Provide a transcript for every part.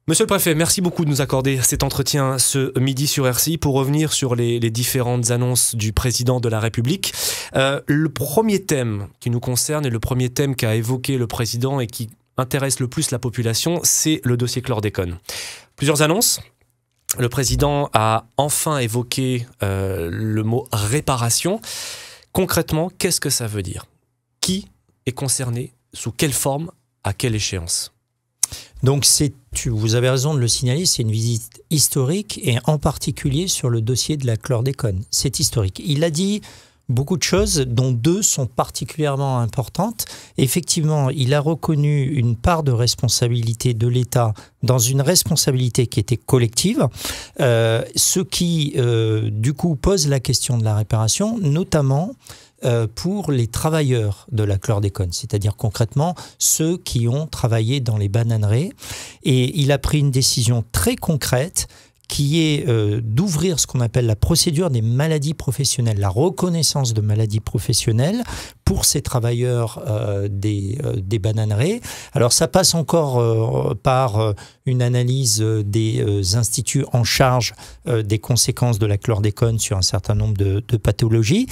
Monsieur le Préfet, merci beaucoup de nous accorder cet entretien ce midi sur RCI pour revenir sur les différentes annonces du Président de la République. Le premier thème qui nous concerne et le premier thème qu'a évoqué le Président et qui intéresse le plus la population, c'est le dossier chlordécone. Plusieurs annonces. Le Président a enfin évoqué le mot réparation. Concrètement, qu'est-ce que ça veut dire? Qui est concerné? Sous quelle forme? À quelle échéance? Donc vous avez raison de le signaler, c'est une visite historique et en particulier sur le dossier de la chlordécone. C'est historique. Il a dit beaucoup de choses dont deux sont particulièrement importantes. Effectivement, il a reconnu une part de responsabilité de l'État dans une responsabilité qui était collective, ce qui du coup pose la question de la réparation, notamment pour les travailleurs de la chlordécone, c'est-à-dire concrètement ceux qui ont travaillé dans les bananeraies. Et il a pris une décision très concrète qui est d'ouvrir ce qu'on appelle la procédure des maladies professionnelles, la reconnaissance de maladies professionnelles pour ces travailleurs des bananeraies. Alors ça passe encore par une analyse des instituts en charge des conséquences de la chlordécone sur un certain nombre de pathologies,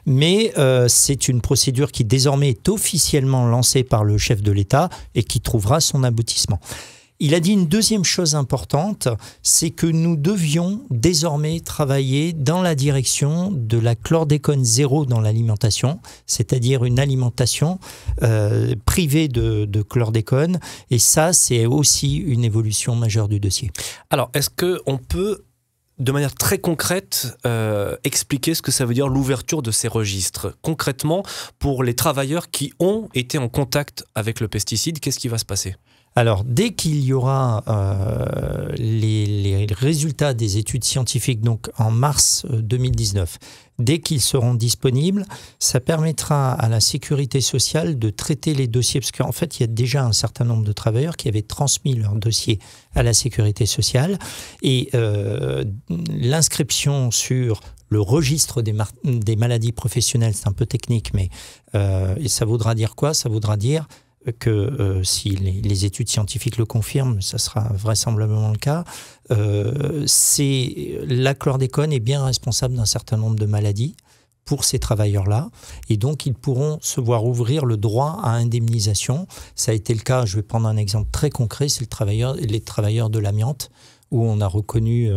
mais c'est une procédure qui désormais est officiellement lancée par le chef de l'État et qui trouvera son aboutissement. Il a dit une deuxième chose importante, c'est que nous devions désormais travailler dans la direction de la chlordécone zéro dans l'alimentation, c'est-à-dire une alimentation privée de chlordécone. Et ça, c'est aussi une évolution majeure du dossier. Alors, est-ce qu'on peut, de manière très concrète, expliquer ce que ça veut dire l'ouverture de ces registres? Concrètement, pour les travailleurs qui ont été en contact avec le pesticide, qu'est-ce qui va se passer? Alors, dès qu'il y aura les résultats des études scientifiques, donc en mars 2019, dès qu'ils seront disponibles, ça permettra à la sécurité sociale de traiter les dossiers, parce qu'en fait, il y a déjà un certain nombre de travailleurs qui avaient transmis leurs dossiers à la sécurité sociale, et l'inscription sur le registre des maladies professionnelles, c'est un peu technique, mais et ça voudra dire quoi? Ça voudra dire que si les études scientifiques le confirment, ça sera vraisemblablement le cas, la chlordécone est bien responsable d'un certain nombre de maladies pour ces travailleurs-là, et donc ils pourront se voir ouvrir le droit à indemnisation. Ça a été le cas, je vais prendre un exemple très concret, c'est les travailleurs de l'amiante, où on a reconnu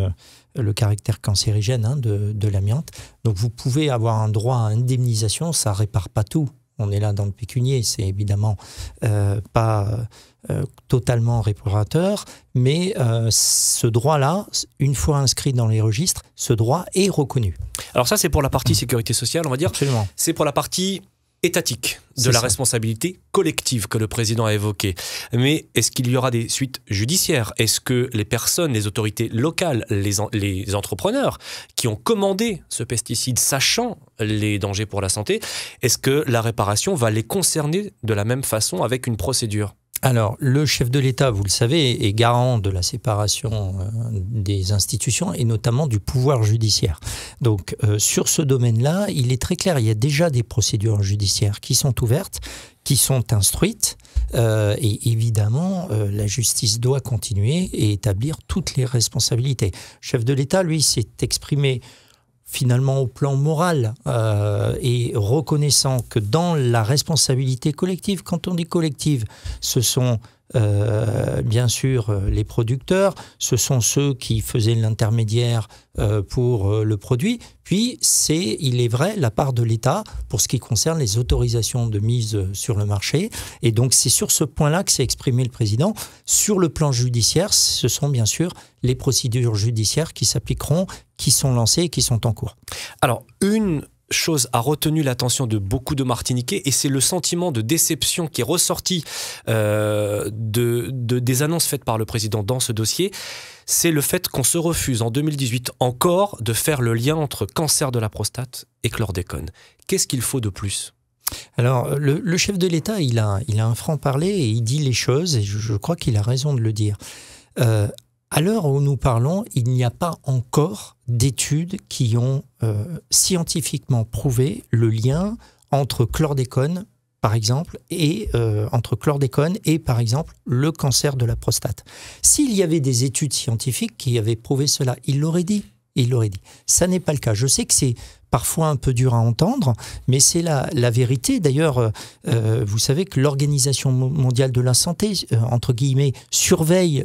le caractère cancérigène de l'amiante. Donc vous pouvez avoir un droit à indemnisation, ça ne répare pas tout. On est là dans le pécunier, c'est évidemment pas totalement réparateur, mais ce droit-là, une fois inscrit dans les registres, ce droit est reconnu. Alors ça, c'est pour la partie sécurité sociale, on va dire. Absolument. C'est pour la partie étatique de la responsabilité collective que le président a évoquée. Mais est-ce qu'il y aura des suites judiciaires? Est-ce que les personnes, les autorités locales, les entrepreneurs qui ont commandé ce pesticide, sachant les dangers pour la santé, est-ce que la réparation va les concerner de la même façon avec une procédure? Alors, le chef de l'État, vous le savez, est garant de la séparation des institutions et notamment du pouvoir judiciaire. Donc, sur ce domaine-là, il est très clair, il y a déjà des procédures judiciaires qui sont ouvertes, qui sont instruites, et évidemment, la justice doit continuer et établir toutes les responsabilités. Le chef de l'État, lui, s'est exprimé finalement au plan moral et reconnaissant que dans la responsabilité collective, quand on dit collective, ce sont bien sûr les producteurs, ce sont ceux qui faisaient l'intermédiaire pour le produit, puis c'est, il est vrai, la part de l'État pour ce qui concerne les autorisations de mise sur le marché. Et donc c'est sur ce point-là que s'est exprimé le président. Sur le plan judiciaire, ce sont bien sûr les procédures judiciaires qui s'appliqueront, qui sont lancées et qui sont en cours. Alors, une chose a retenu l'attention de beaucoup de Martiniquais et c'est le sentiment de déception qui est ressorti des annonces faites par le président dans ce dossier. C'est le fait qu'on se refuse en 2018 encore de faire le lien entre cancer de la prostate et chlordécone. Qu'est-ce qu'il faut de plus ? Alors, le chef de l'État, il a un franc-parler et il dit les choses et je crois qu'il a raison de le dire. À l'heure où nous parlons, il n'y a pas encore d'études qui ont scientifiquement prouvé le lien entre chlordécone par exemple, et entre chlordécone et, par exemple, le cancer de la prostate. S'il y avait des études scientifiques qui avaient prouvé cela, il l'aurait dit. Ça n'est pas le cas. Je sais que c'est parfois un peu dur à entendre, mais c'est la vérité. D'ailleurs, vous savez que l'Organisation mondiale de la santé, entre guillemets, surveille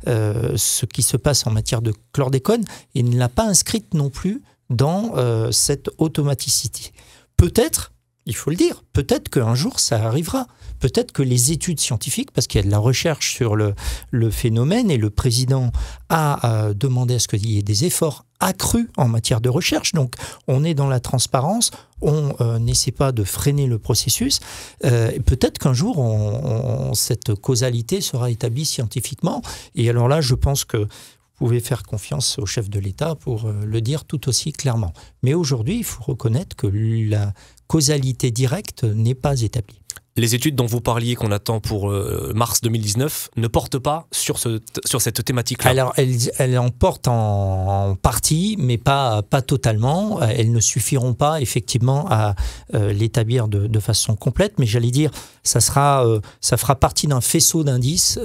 ce qui se passe en matière de chlordécone et ne l'a pas inscrite non plus dans cette automaticité. Peut-être, il faut le dire, peut-être qu'un jour ça arrivera. Peut-être que les études scientifiques, parce qu'il y a de la recherche sur le phénomène et le président a demandé à ce qu'il y ait des efforts accrus en matière de recherche. Donc on est dans la transparence, on n'essaie pas de freiner le processus. Peut-être qu'un jour cette causalité sera établie scientifiquement. Et alors là, je pense que vous pouvez faire confiance au chef de l'État pour le dire tout aussi clairement. Mais aujourd'hui, il faut reconnaître que la causalité directe n'est pas établie. Les études dont vous parliez, qu'on attend pour mars 2019, ne portent pas sur cette thématique-là. Alors, elles en portent en partie, mais pas totalement. Elles ne suffiront pas, effectivement, à l'établir de façon complète. Mais j'allais dire, ça fera partie d'un faisceau d'indices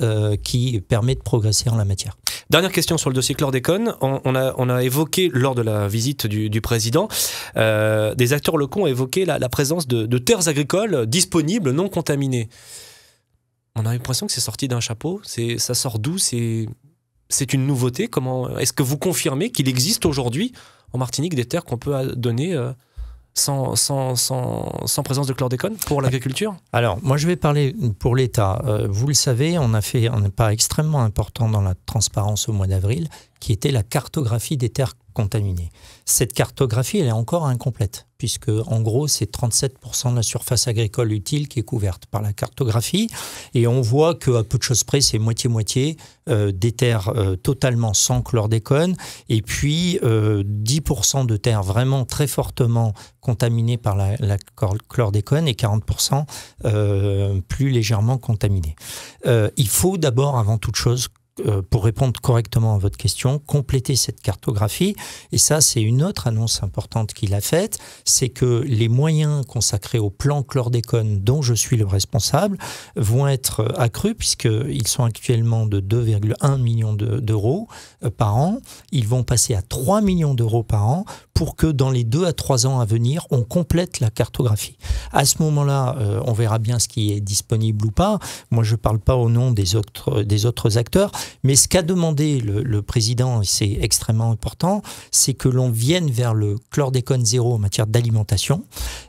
qui permet de progresser en la matière. Dernière question sur le dossier chlordécone. On a évoqué, lors de la visite du président, des acteurs locaux ont évoqué la présence de terres agricoles disponibles, non contaminées. On a l'impression que c'est sorti d'un chapeau. Ça sort d'où? C'est une nouveauté. Est-ce que vous confirmez qu'il existe aujourd'hui en Martinique des terres qu'on peut donner sans présence de chlordécone pour l'agriculture? Alors, moi je vais parler pour l'État. Vous le savez, on a fait un pas extrêmement important dans la transparence au mois d'avril, qui était la cartographie des terres contaminées. Cette cartographie, elle est encore incomplète, puisque en gros, c'est 37% de la surface agricole utile qui est couverte par la cartographie. Et on voit qu'à peu de choses près, c'est moitié-moitié, des terres totalement sans chlordécone, et puis 10% de terres vraiment très fortement contaminées par la chlordécone et 40% plus légèrement contaminées. Il faut d'abord, avant toute chose, pour répondre correctement à votre question, compléter cette cartographie. Et ça, c'est une autre annonce importante qu'il a faite, c'est que les moyens consacrés au plan chlordécone dont je suis le responsable vont être accrus, puisqu'ils sont actuellement de 2,1 millions d'euros par an. Ils vont passer à 3 millions d'euros par an pour que dans les 2 à 3 ans à venir, on complète la cartographie. À ce moment-là, on verra bien ce qui est disponible ou pas. Moi, je ne parle pas au nom des autres acteurs, mais ce qu'a demandé le président, et c'est extrêmement important, c'est que l'on vienne vers le chlordécone zéro en matière d'alimentation.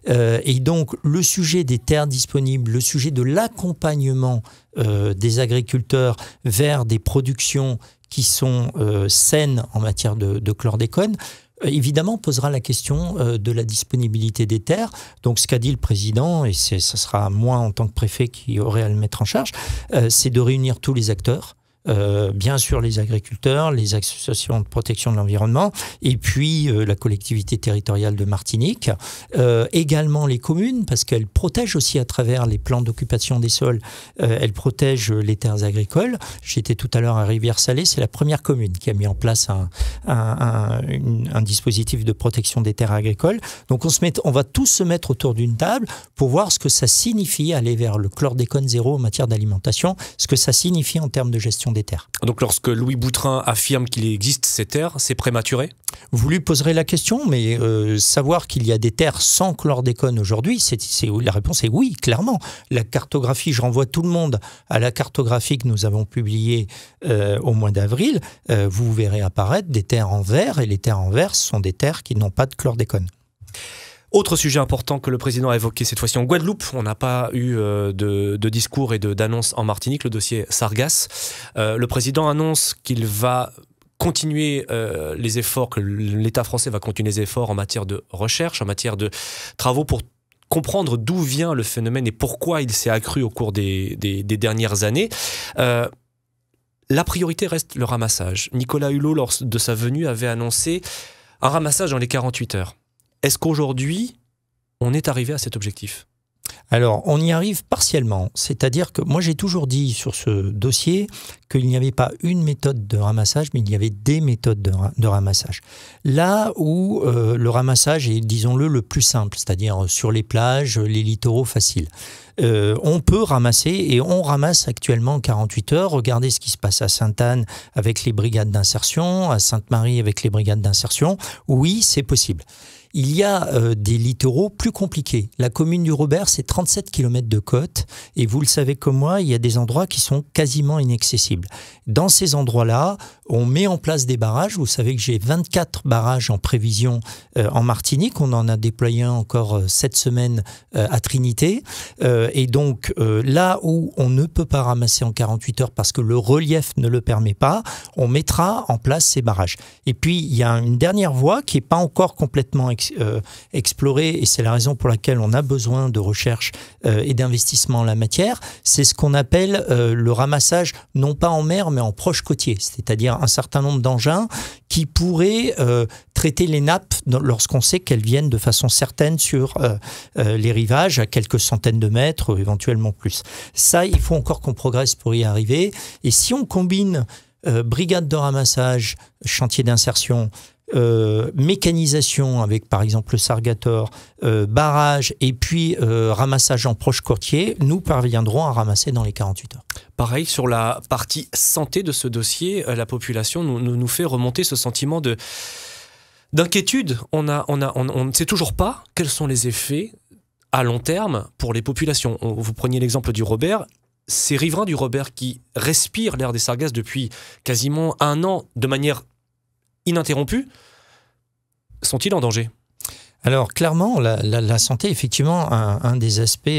Et donc, le sujet des terres disponibles, le sujet de l'accompagnement des agriculteurs vers des productions qui sont saines en matière de chlordécone, évidemment, posera la question de la disponibilité des terres. Donc, ce qu'a dit le président, et ce sera moi en tant que préfet qui aurai à le mettre en charge, c'est de réunir tous les acteurs. Bien sûr les agriculteurs, les associations de protection de l'environnement et puis la collectivité territoriale de Martinique, également les communes parce qu'elles protègent aussi à travers les plans d'occupation des sols, elles protègent les terres agricoles. J'étais tout à l'heure à Rivière-Salée, c'est la première commune qui a mis en place un dispositif de protection des terres agricoles. Donc on va tous se mettre autour d'une table pour voir ce que ça signifie aller vers le chlordécone zéro en matière d'alimentation, ce que ça signifie en termes de gestion des terres. Donc lorsque Louis Boutrin affirme qu'il existe ces terres, c'est prématuré? Vous lui poserez la question, mais savoir qu'il y a des terres sans chlordécone aujourd'hui, la réponse est oui, clairement. La cartographie, je renvoie tout le monde à la cartographie que nous avons publiée au mois d'avril. Vous verrez apparaître des terres en vert, et les terres en vert sont des terres qui n'ont pas de chlordécone. Autre sujet important que le président a évoqué cette fois-ci en Guadeloupe, on n'a pas eu de discours et d'annonces en Martinique, le dossier Sargasses. Le président annonce qu'il va continuer les efforts, que l'État français va continuer les efforts en matière de recherche, en matière de travaux pour comprendre d'où vient le phénomène et pourquoi il s'est accru au cours des dernières années. La priorité reste le ramassage. Nicolas Hulot, lors de sa venue, avait annoncé un ramassage dans les 48 heures. Est-ce qu'aujourd'hui, on est arrivé à cet objectif ? Alors, on y arrive partiellement. C'est-à-dire que moi, j'ai toujours dit sur ce dossier qu'il n'y avait pas une méthode de ramassage, mais il y avait des méthodes de ramassage. Là où le ramassage est, disons-le, le plus simple, c'est-à-dire sur les plages, les littoraux faciles. On peut ramasser et on ramasse actuellement en 48 heures. Regardez ce qui se passe à Sainte-Anne avec les brigades d'insertion, à Sainte-Marie avec les brigades d'insertion. Oui, c'est possible. Il y a des littoraux plus compliqués. La commune du Robert, c'est 37 km de côte. Et vous le savez comme moi, il y a des endroits qui sont quasiment inaccessibles. Dans ces endroits-là, on met en place des barrages. Vous savez que j'ai 24 barrages en prévision en Martinique. On en a déployé un encore cette semaine à Trinité. Et donc, là où on ne peut pas ramasser en 48 heures parce que le relief ne le permet pas, on mettra en place ces barrages. Et puis, il y a une dernière voie qui n'est pas encore complètement explorée, et c'est la raison pour laquelle on a besoin de recherche et d'investissement en la matière. C'est ce qu'on appelle le ramassage, non pas en mer, mais en proche côtier. C'est-à-dire un certain nombre d'engins qui pourraient traiter les nappes lorsqu'on sait qu'elles viennent de façon certaine sur les rivages à quelques centaines de mètres, éventuellement plus. Ça, il faut encore qu'on progresse pour y arriver. Et si on combine brigade de ramassage, chantier d'insertion, mécanisation avec par exemple le Sargator, barrage et puis ramassage en proche côtier, nous parviendrons à ramasser dans les 48 heures. Pareil, sur la partie santé de ce dossier, la population nous fait remonter ce sentiment d'inquiétude. On ne sait toujours pas quels sont les effets à long terme pour les populations. Vous preniez l'exemple du Robert. Ces riverains du Robert qui respirent l'air des Sargasses depuis quasiment un an de manière ininterrompue, sont-ils en danger ? Alors clairement, la santé est effectivement un des aspects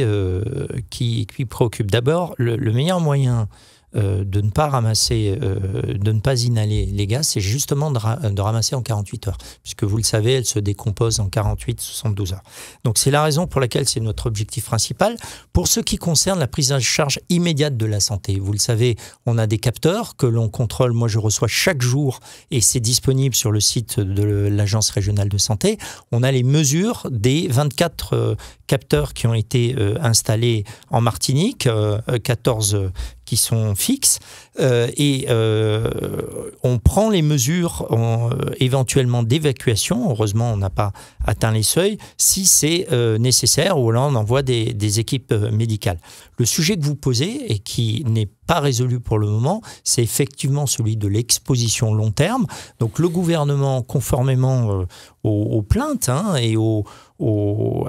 qui préoccupe. D'abord, le meilleur moyen de ne pas ramasser, de ne pas inhaler les gaz, c'est justement de ramasser en 48 heures. Puisque vous le savez, elles se décomposent en 48-72 heures. Donc c'est la raison pour laquelle c'est notre objectif principal. Pour ce qui concerne la prise en charge immédiate de la santé, vous le savez, on a des capteurs que l'on contrôle. Moi, je reçois chaque jour et c'est disponible sur le site de l'Agence régionale de santé. On a les mesures des 24 capteurs qui ont été installés en Martinique, 14 qui sont fixes, et on prend les mesures éventuellement d'évacuation. Heureusement, on n'a pas atteint les seuils, si c'est nécessaire, ou alors on envoie des équipes médicales. Le sujet que vous posez, et qui n'est pas résolu pour le moment, c'est effectivement celui de l'exposition long terme. Donc le gouvernement, conformément aux plaintes et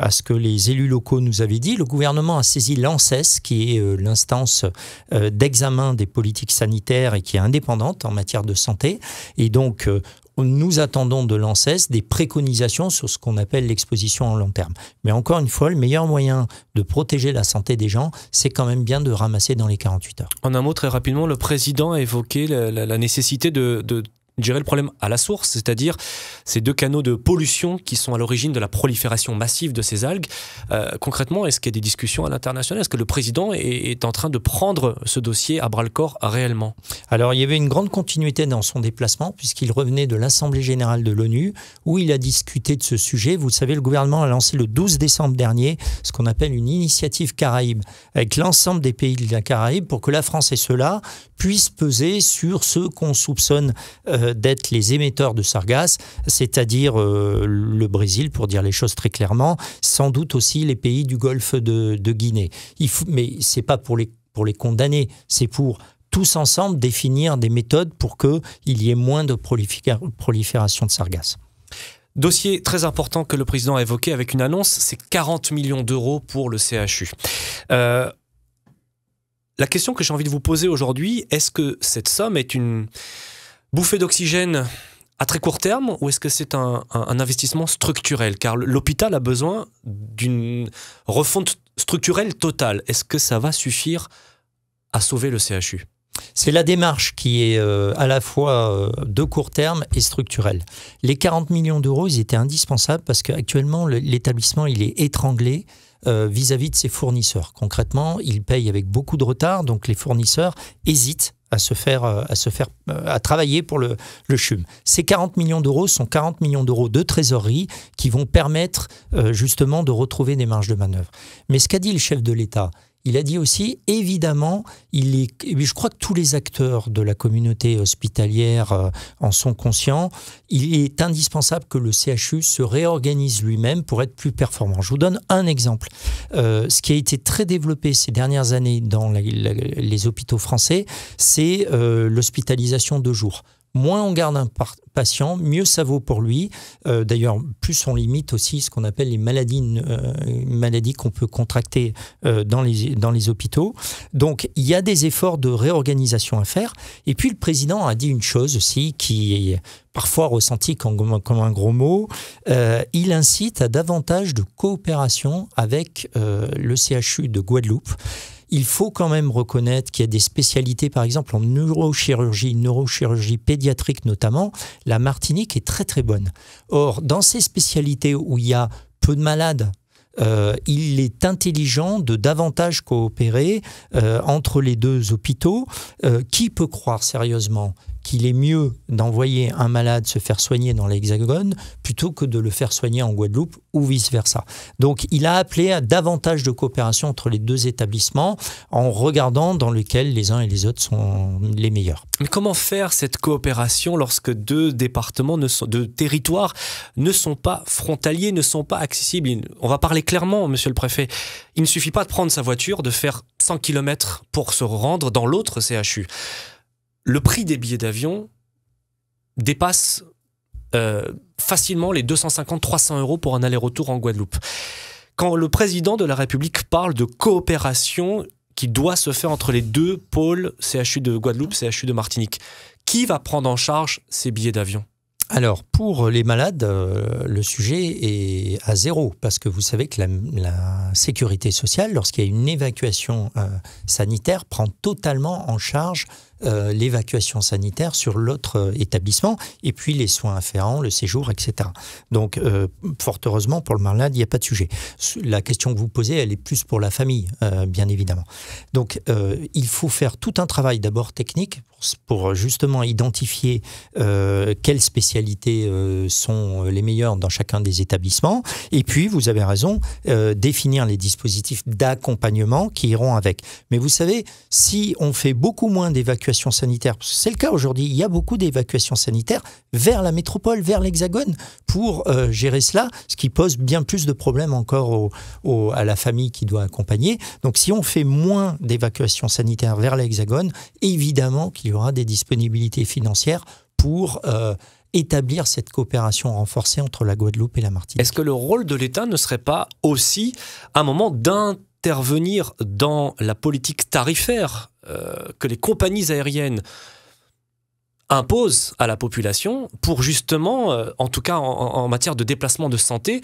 à ce que les élus locaux nous avaient dit, le gouvernement a saisi l'ANSES, qui est l'instance d'examen des politiques sanitaires et qui est indépendante en matière de santé. Et donc, nous attendons de l'ANSES des préconisations sur ce qu'on appelle l'exposition en long terme. Mais encore une fois, le meilleur moyen de protéger la santé des gens, c'est quand même bien de ramasser dans les 48 heures. En un mot, très rapidement, le président a évoqué la nécessité de gérer le problème à la source, c'est-à-dire ces deux canaux de pollution qui sont à l'origine de la prolifération massive de ces algues. Concrètement, est-ce qu'il y a des discussions à l'international ? Est-ce que le président est en train de prendre ce dossier à bras-le-corps réellement ? Alors, il y avait une grande continuité dans son déplacement, puisqu'il revenait de l'Assemblée générale de l'ONU, où il a discuté de ce sujet. Vous le savez, le gouvernement a lancé le 12 décembre dernier ce qu'on appelle une initiative Caraïbes, avec l'ensemble des pays de la Caraïbe, pour que la France et ceux-là puissent peser sur ceux qu'on soupçonne d'être les émetteurs de sargasses, c'est-à-dire le Brésil, pour dire les choses très clairement, sans doute aussi les pays du golfe de Guinée. Mais ce n'est pas pour les condamner, c'est pour tous ensemble définir des méthodes pour qu'il y ait moins de prolifération de sargasses. Dossier très important que le président a évoqué avec une annonce, c'est 40 millions d'euros pour le CHU. La question que j'ai envie de vous poser aujourd'hui, est-ce que cette somme est une bouffée d'oxygène à très court terme ou est-ce que c'est un investissement structurel ? Car l'hôpital a besoin d'une refonte structurelle totale. Est-ce que ça va suffire à sauver le CHU ? C'est la démarche qui est à la fois de court terme et structurelle. Les 40 millions d'euros, ils étaient indispensables parce qu'actuellement, l'établissement il est étranglé vis-à-vis de ses fournisseurs. Concrètement, il paye avec beaucoup de retard, donc les fournisseurs hésitent à travailler pour le CHUM. Ces 40 millions d'euros sont 40 millions d'euros de trésorerie qui vont permettre justement de retrouver des marges de manœuvre. Mais ce qu'a dit le chef de l'État, il a dit aussi, évidemment, je crois que tous les acteurs de la communauté hospitalière en sont conscients, il est indispensable que le CHU se réorganise lui-même pour être plus performant. Je vous donne un exemple. Ce qui a été très développé ces dernières années dans les hôpitaux français, c'est l'hospitalisation de jour. Moins on garde un patient, mieux ça vaut pour lui. D'ailleurs, plus on limite aussi ce qu'on appelle les maladies qu'on peut contracter dans les hôpitaux. Donc, il y a des efforts de réorganisation à faire. Et puis, le président a dit une chose aussi qui est parfois ressentie comme un gros mot. Il incite à davantage de coopération avec le CHU de Guadeloupe. Il faut quand même reconnaître qu'il y a des spécialités, par exemple en neurochirurgie pédiatrique notamment, la Martinique est très très bonne. Or, dans ces spécialités où il y a peu de malades, il est intelligent de davantage coopérer entre les deux hôpitaux. Qui peut croire sérieusement qu'il est mieux d'envoyer un malade se faire soigner dans l'Hexagone plutôt que de le faire soigner en Guadeloupe ou vice-versa. Donc, il a appelé à davantage de coopération entre les deux établissements en regardant dans lequel les uns et les autres sont les meilleurs. Mais comment faire cette coopération lorsque deux territoires ne sont pas frontaliers, ne sont pas accessibles? On va parler clairement, monsieur le préfet. Il ne suffit pas de prendre sa voiture, de faire 100 km pour se rendre dans l'autre CHU. Le prix des billets d'avion dépasse facilement les 250-300 euros pour un aller-retour en Guadeloupe. Quand le président de la République parle de coopération qui doit se faire entre les deux pôles, CHU de Guadeloupe, CHU de Martinique, qui va prendre en charge ces billets d'avion ? Alors, pour les malades, le sujet est à zéro, parce que vous savez que la sécurité sociale, lorsqu'il y a une évacuation sanitaire, prend totalement en charge l'évacuation sanitaire sur l'autre établissement, et puis les soins afférents, le séjour, etc. Donc, fort heureusement, pour le malade, il n'y a pas de sujet. La question que vous posez, elle est plus pour la famille, bien évidemment. Donc, il faut faire tout un travail d'abord technique pour justement identifier quelles spécialités sont les meilleures dans chacun des établissements. Et puis, vous avez raison, définir les dispositifs d'accompagnement qui iront avec. Mais vous savez, si on fait beaucoup moins d'évacuations sanitaires, parce que c'est le cas aujourd'hui, il y a beaucoup d'évacuations sanitaires vers la métropole, vers l'Hexagone, pour gérer cela, ce qui pose bien plus de problèmes encore à la famille qui doit accompagner. Donc, si on fait moins d'évacuations sanitaires vers l'Hexagone, évidemment qu'il y aura des disponibilités financières pour établir cette coopération renforcée entre la Guadeloupe et la Martinique. Est-ce que le rôle de l'État ne serait pas aussi un moment d'intervenir dans la politique tarifaire que les compagnies aériennes imposent à la population pour justement, en tout cas en matière de déplacement de santé,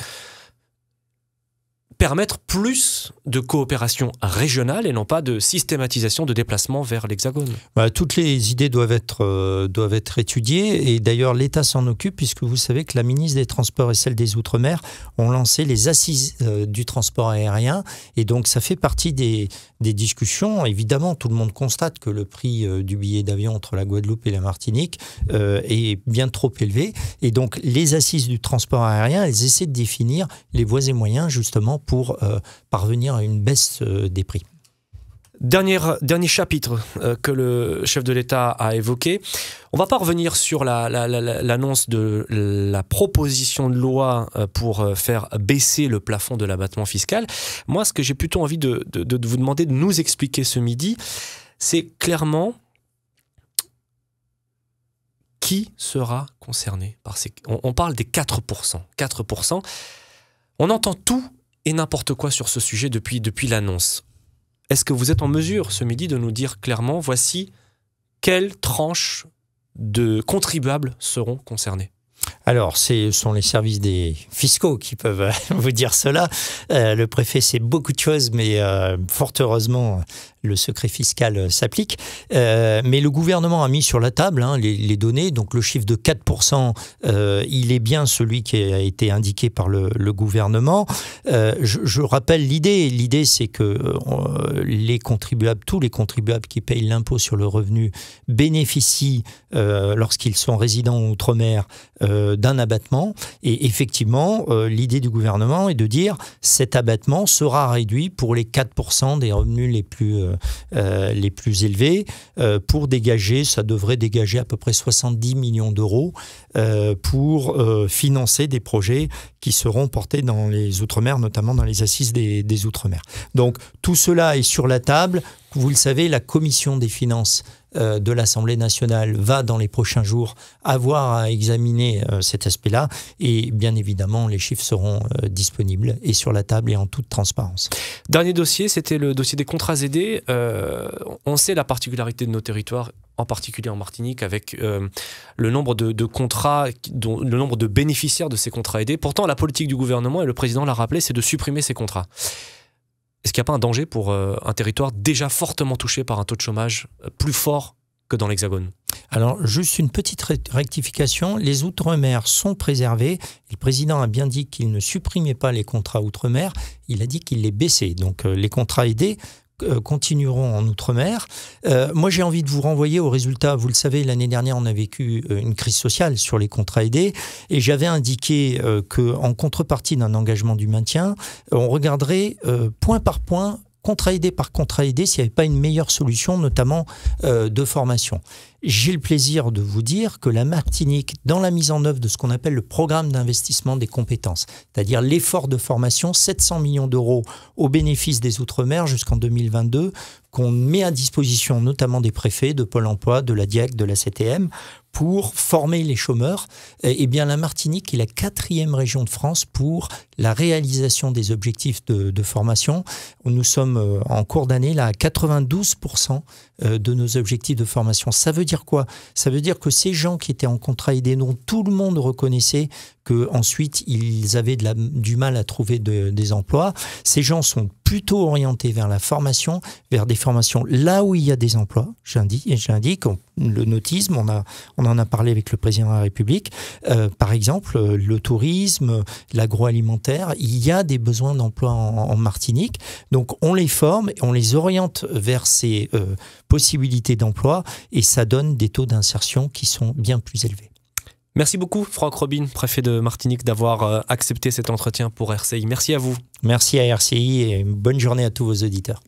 permettre plus de coopération régionale et non pas de systématisation de déplacement vers l'Hexagone? Toutes les idées doivent être étudiées, et d'ailleurs l'État s'en occupe, puisque vous savez que la ministre des Transports et celle des Outre-mer ont lancé les assises du transport aérien, et donc ça fait partie des discussions. Évidemment, tout le monde constate que le prix du billet d'avion entre la Guadeloupe et la Martinique est bien trop élevé, et donc les assises du transport aérien, elles essaient de définir les voies et moyens justement pour parvenir à une baisse des prix. Dernier chapitre que le chef de l'État a évoqué. On ne va pas revenir sur l'annonce de la proposition de loi pour faire baisser le plafond de l'abattement fiscal. Moi, ce que j'ai plutôt envie de vous demander de nous expliquer ce midi, c'est clairement qui sera concerné par ces... On parle des 4%. 4%. On entend tout et n'importe quoi sur ce sujet depuis l'annonce. Est-ce que vous êtes en mesure ce midi de nous dire clairement, voici quelles tranches de contribuables seront concernées? Alors, ce sont les services des fiscaux qui peuvent vous dire cela. Le préfet sait beaucoup de choses, mais fort heureusement, le secret fiscal s'applique. Mais le gouvernement a mis sur la table les données. Donc, le chiffre de 4%, il est bien celui qui a été indiqué par le gouvernement. Je rappelle l'idée. L'idée, c'est que les contribuables, tous les contribuables qui payent l'impôt sur le revenu bénéficient, lorsqu'ils sont résidents outre-mer, d'un abattement. Et effectivement, l'idée du gouvernement est de dire cet abattement sera réduit pour les 4% des revenus les plus élevés, pour dégager, ça devrait dégager à peu près 70 millions d'euros pour financer des projets qui seront portés dans les Outre-mer, notamment dans les assises des Outre-mer. Donc tout cela est sur la table. Vous le savez, la commission des finances de l'Assemblée nationale va dans les prochains jours avoir à examiner cet aspect-là et bien évidemment les chiffres seront disponibles et sur la table et en toute transparence. Dernier dossier, c'était le dossier des contrats aidés. On sait la particularité de nos territoires, en particulier en Martinique, avec le nombre de contrats, le nombre de bénéficiaires de ces contrats aidés. Pourtant, la politique du gouvernement, et le président l'a rappelé, c'est de supprimer ces contrats. Est-ce qu'il n'y a pas un danger pour un territoire déjà fortement touché par un taux de chômage plus fort que dans l'Hexagone? Alors, juste une petite rectification. Les Outre-mer sont préservés. Le président a bien dit qu'il ne supprimait pas les contrats Outre-mer. Il a dit qu'il les baissait. Donc, les contrats aidés continueront en Outre-mer. Moi, j'ai envie de vous renvoyer aux résultats. Vous le savez, l'année dernière, on a vécu une crise sociale sur les contrats aidés et j'avais indiqué qu'en contrepartie d'un engagement du maintien, on regarderait point par point, contrat aidé par contrat aidé, s'il n'y avait pas une meilleure solution, notamment de formation. J'ai le plaisir de vous dire que la Martinique, dans la mise en œuvre de ce qu'on appelle le programme d'investissement des compétences, c'est-à-dire l'effort de formation, 700 millions d'euros au bénéfice des Outre-mer jusqu'en 2022, qu'on met à disposition notamment des préfets, de Pôle emploi, de la DIAC, de la CTM, pour former les chômeurs. Eh bien, la Martinique est la 4e région de France pour la réalisation des objectifs de formation. Nous sommes en cours d'année là à 92% de nos objectifs de formation. Ça veut dire quoi? Ça veut dire que ces gens qui étaient en contrat aidé, dont tout le monde reconnaissait qu'ensuite ils avaient du mal à trouver des emplois, ces gens sont plutôt orientés vers la formation, vers des formations là où il y a des emplois. J'indique le nautisme, on en a parlé avec le président de la République, par exemple le tourisme, l'agroalimentaire, il y a des besoins d'emploi en Martinique, donc on les forme, on les oriente vers ces possibilités d'emploi et ça donne des taux d'insertion qui sont bien plus élevés. Merci beaucoup Franck Robine, préfet de Martinique, d'avoir accepté cet entretien pour RCI. Merci à vous. Merci à RCI et une bonne journée à tous vos auditeurs.